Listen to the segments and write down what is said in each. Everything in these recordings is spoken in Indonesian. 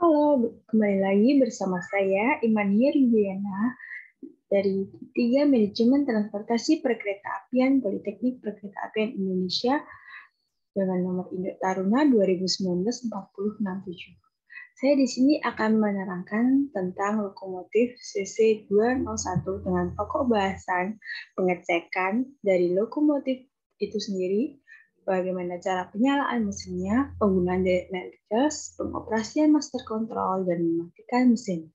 Halo, kembali lagi bersama saya Imania Rindiana dari 3 Manajemen Transportasi Perkeretaapian Politeknik Perkeretaapian Indonesia dengan nomor induk Taruna 2019-4067. Saya di sini akan menerangkan tentang lokomotif CC201 dengan pokok bahasan pengecekan dari lokomotif itu sendiri, bagaimana cara penyalaan mesinnya, penggunaan direct gas, pengoperasian master control, dan mematikan mesin.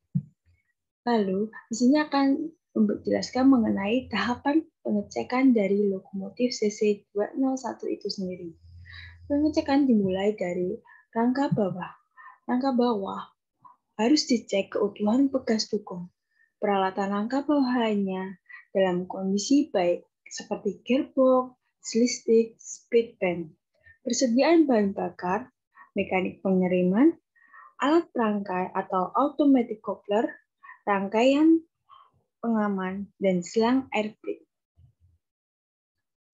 Lalu, di sini akan menjelaskan mengenai tahapan pengecekan dari lokomotif CC201 itu sendiri. Pengecekan dimulai dari rangka bawah. Rangka bawah harus dicek keutuhan bekas dukung. Peralatan rangka bawah lainnya dalam kondisi baik, seperti gearbox, joystick, speed band, persediaan bahan bakar, mekanik pengiriman, alat rangkai atau automatic coupler, rangkaian pengaman, dan selang air brake.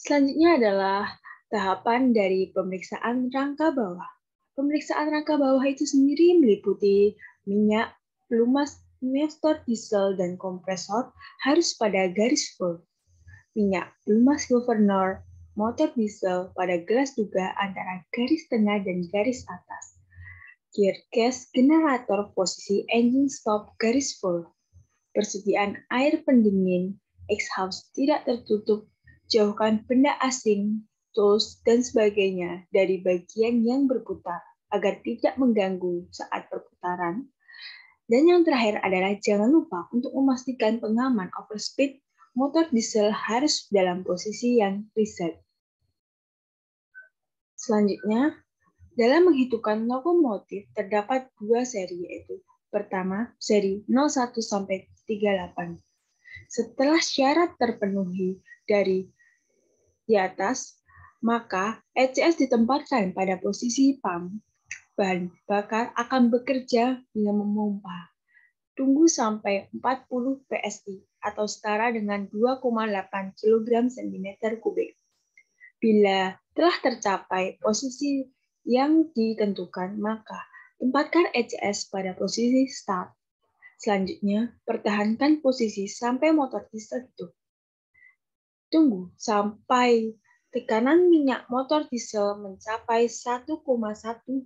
Selanjutnya adalah tahapan dari pemeriksaan rangka bawah. Pemeriksaan rangka bawah itu sendiri meliputi minyak, pelumas, motor diesel, dan kompresor harus pada garis full. Minyak, pelumas governor, motor diesel pada gelas duga antara garis tengah dan garis atas. Gear gas generator posisi engine stop garis full. Persediaan air pendingin, exhaust tidak tertutup, jauhkan benda asing, tools, dan sebagainya dari bagian yang berputar agar tidak mengganggu saat perputaran. Dan yang terakhir adalah jangan lupa untuk memastikan pengaman overspeed, motor diesel harus dalam posisi yang reset. Selanjutnya, dalam menghitungkan lokomotif terdapat dua seri, yaitu pertama, seri 01 sampai 38. Setelah syarat terpenuhi dari di atas, maka ECS ditempatkan pada posisi pump. Bahan bakar akan bekerja dengan memompa. Tunggu sampai 40 PSI atau setara dengan 2,8 kg cm3. Bila telah tercapai posisi yang ditentukan, maka tempatkan ECS pada posisi start. Selanjutnya, pertahankan posisi sampai motor diesel hidup. Tunggu sampai tekanan minyak motor diesel mencapai 1,1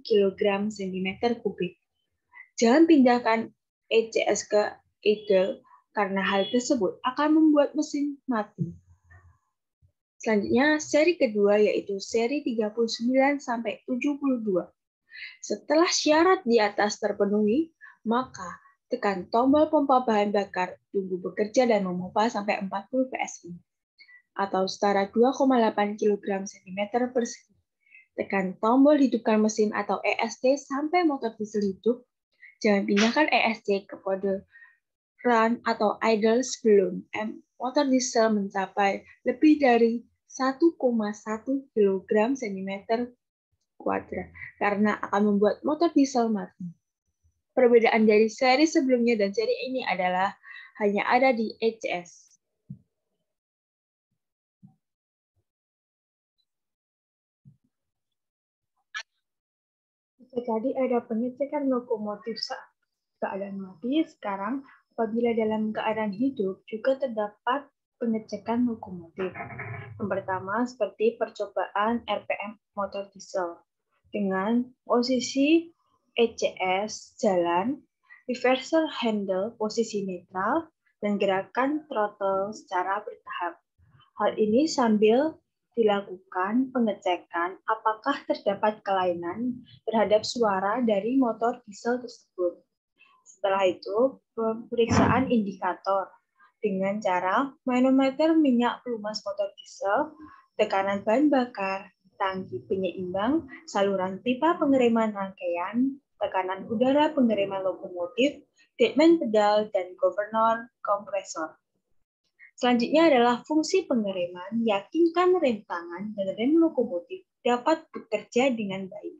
kg cm3. Jangan pindahkan ECS ke idle karena hal tersebut akan membuat mesin mati. Selanjutnya, seri kedua yaitu seri 39 sampai 72. Setelah syarat di atas terpenuhi, maka tekan tombol pompa bahan bakar, tunggu bekerja dan memompa sampai 40 PSI atau setara 2,8 kg cm/segi. Tekan tombol hidupkan mesin atau ESC sampai motor diesel hidup. Jangan pindahkan ESC ke kode run atau idle sebelum motor diesel mencapai lebih dari 1,1 kg cm2 karena akan membuat motor diesel mati. Perbedaan dari seri sebelumnya dan seri ini adalah hanya ada di ECS. Tadi ada pengecekan lokomotif saat keadaan mati. Sekarang, apabila dalam keadaan hidup, juga terdapat pengecekan lokomotif. Yang pertama, seperti percobaan RPM motor diesel dengan posisi ECS jalan, reversal handle posisi netral, dan gerakan throttle secara bertahap. Hal ini sambil dilakukan pengecekan apakah terdapat kelainan terhadap suara dari motor diesel tersebut. Setelah itu, pemeriksaan indikator dengan cara manometer minyak pelumas motor diesel, tekanan bahan bakar, tangki penyeimbang, saluran pipa pengiriman rangkaian, tekanan udara pengiriman lokomotif, treatment pedal, dan governor kompresor. Selanjutnya adalah fungsi pengiriman, yakinkan rem tangan dan rem lokomotif dapat bekerja dengan baik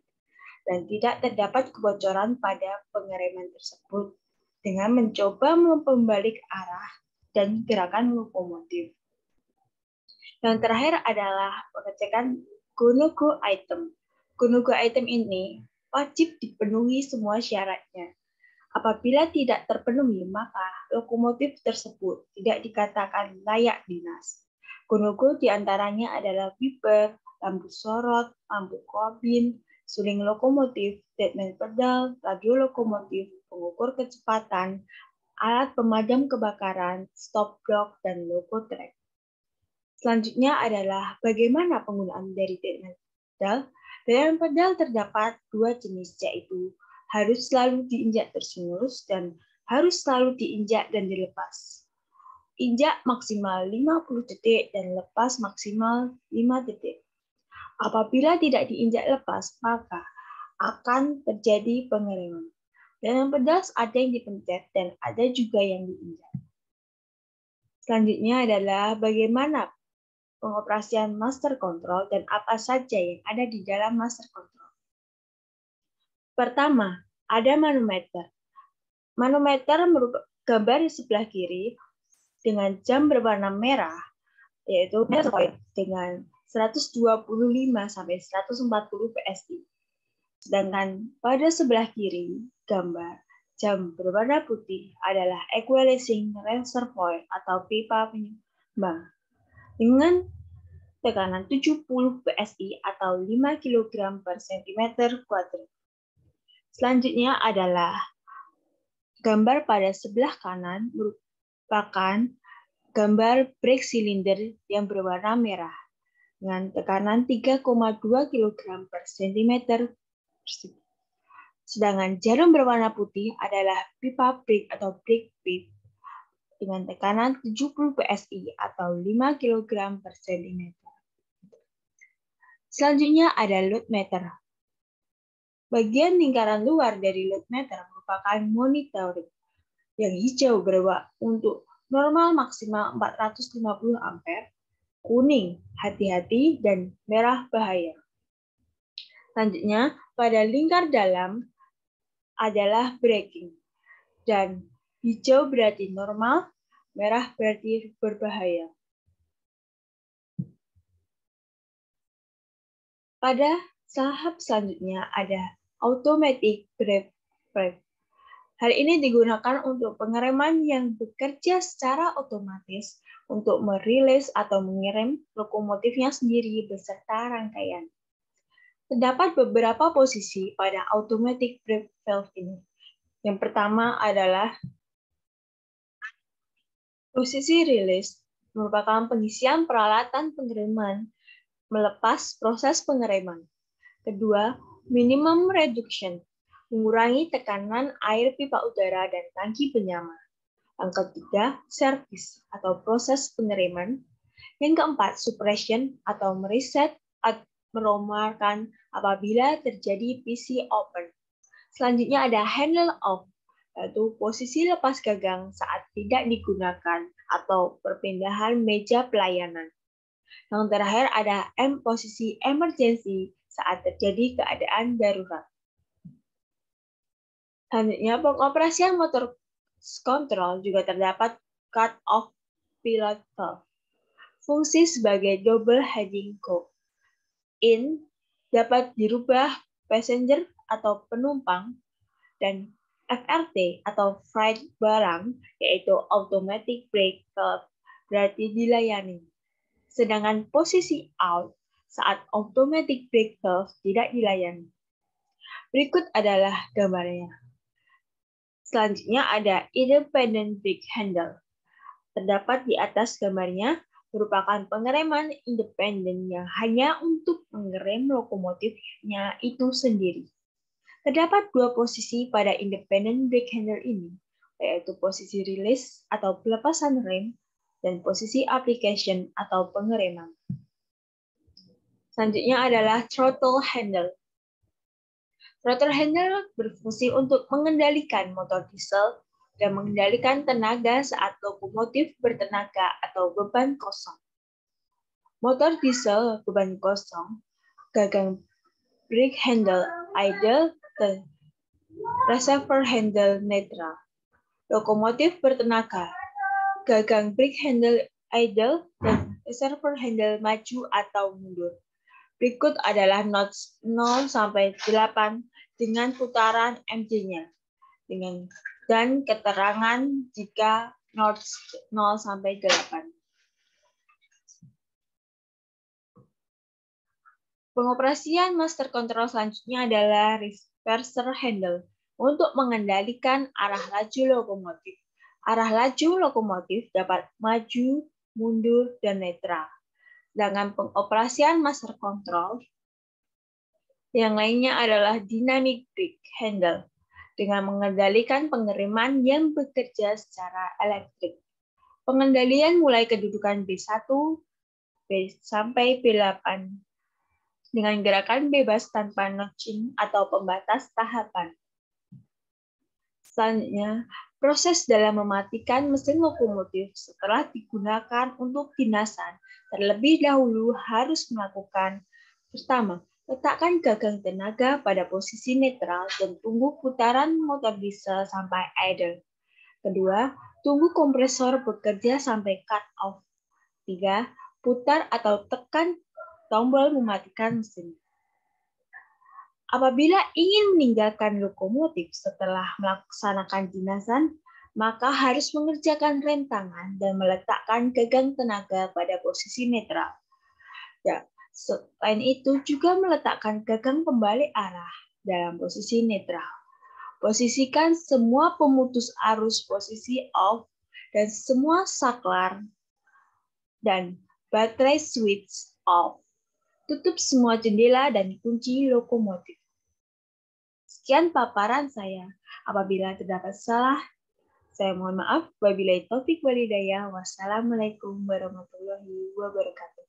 dan tidak terdapat kebocoran pada pengiriman tersebut dengan mencoba membalik arah dan gerakan lokomotif. Yang terakhir adalah pengecekan go-no-go item. Go-no-go item ini wajib dipenuhi semua syaratnya. Apabila tidak terpenuhi, maka lokomotif tersebut tidak dikatakan layak dinas. Gunung diantaranya adalah wiper, lampu sorot, lampu kabin, suling lokomotif, treadmill pedal, radio lokomotif, pengukur kecepatan, alat pemadam kebakaran, stop block, dan logo track. Selanjutnya adalah bagaimana penggunaan dari treadmill pedal. Dalam pedal terdapat dua jenis, yaitu harus selalu diinjak terus-menerus dan harus selalu diinjak dan dilepas. Injak maksimal 50 detik dan lepas maksimal 5 detik. Apabila tidak diinjak lepas, maka akan terjadi pengereman. Dalam pedal ada yang dipencet dan ada juga yang diinjak. Selanjutnya adalah bagaimana pengoperasian master control dan apa saja yang ada di dalam master control. Pertama, ada manometer. Manometer merupakan gambar di sebelah kiri dengan jam berwarna merah, yaitu dengan 125 sampai 140 PSI. Sedangkan pada sebelah kiri, gambar jam berwarna putih adalah equalizing reservoir atau pipa penyumbang dengan tekanan 70 PSI atau 5 kg per cm kuadrat. Selanjutnya adalah gambar pada sebelah kanan merupakan gambar brake cylinder yang berwarna merah dengan tekanan 3,2 kg per cm. Sedangkan jarum berwarna putih adalah pipa brake atau brake pipe dengan tekanan 70 PSI atau 5 kg per cm. Selanjutnya ada load meter. Bagian lingkaran luar dari load meter merupakan monitoring. Yang hijau berwarna untuk normal maksimal 450 ampere, kuning hati-hati, dan merah bahaya. Selanjutnya, pada lingkar dalam adalah braking. Dan hijau berarti normal, merah berarti berbahaya. Pada tahap selanjutnya ada automatic brake. Hal ini digunakan untuk pengereman yang bekerja secara otomatis untuk merilis atau mengerem lokomotifnya sendiri beserta rangkaian. Terdapat beberapa posisi pada automatic brake valve ini. Yang pertama adalah posisi rilis, merupakan pengisian peralatan pengereman melepas proses pengereman. Kedua, minimum reduction, mengurangi tekanan air pipa udara dan tangki penyama. Yang ketiga, service atau proses pengereman. Yang keempat, suppression atau mereset atau meromarkan apabila terjadi PC open. Selanjutnya ada handle off, yaitu posisi lepas gagang saat tidak digunakan atau perpindahan meja pelayanan. Yang terakhir ada posisi emergency saat terjadi keadaan darurat. Selanjutnya, pengoperasian motor control juga terdapat cut off pilot valve. Fungsi sebagai double heading cope. In dapat dirubah passenger atau penumpang, dan FRT atau freight barang, yaitu automatic brake valve, berarti dilayani. Sedangkan posisi out saat automatic brake valve tidak dilayani. Berikut adalah gambarnya. Selanjutnya ada independent brake handle. Terdapat di atas gambarnya merupakan pengereman independen yang hanya untuk mengerem lokomotifnya itu sendiri. Terdapat dua posisi pada independent brake handle ini, yaitu posisi release atau pelepasan rem dan posisi application atau pengereman. Selanjutnya adalah throttle handle. Throttle handle berfungsi untuk mengendalikan motor diesel dan mengendalikan tenaga saat lokomotif bertenaga atau beban kosong. Motor diesel beban kosong, gagang brake handle idle, dan reservoir handle netral. Lokomotif bertenaga, gagang brake handle idle, dan reservoir handle maju atau mundur. Berikut adalah notes 0 sampai 8 dengan putaran MJ-nya. dan keterangan jika 0 sampai 8. Pengoperasian master control selanjutnya adalah reverser handle untuk mengendalikan arah laju lokomotif. Arah laju lokomotif dapat maju, mundur, dan netral. Sedangkan pengoperasian master control yang lainnya adalah dynamic brake handle dengan mengendalikan pengiriman yang bekerja secara elektrik. Pengendalian mulai kedudukan B1 sampai B8 dengan gerakan bebas tanpa notching atau pembatas tahapan. Selanjutnya, proses dalam mematikan mesin lokomotif setelah digunakan untuk dinasan terlebih dahulu harus melakukan: pertama, letakkan gagang tenaga pada posisi netral dan tunggu putaran motor diesel sampai idle. Kedua, tunggu kompresor bekerja sampai cut off. 3, putar atau tekan tombol mematikan mesin. Apabila ingin meninggalkan lokomotif setelah melaksanakan dinasan, maka harus mengerjakan rem tangan dan meletakkan gagang tenaga pada posisi netral. Ya, selain itu juga meletakkan gagang pembalik arah dalam posisi netral. Posisikan semua pemutus arus posisi off dan semua saklar dan baterai switch off. Tutup semua jendela dan kunci lokomotif. Sekian paparan saya. Apabila terdapat salah, saya mohon maaf. Wabillahi taufik wal hidayah. Wassalamualaikum warahmatullahi wabarakatuh.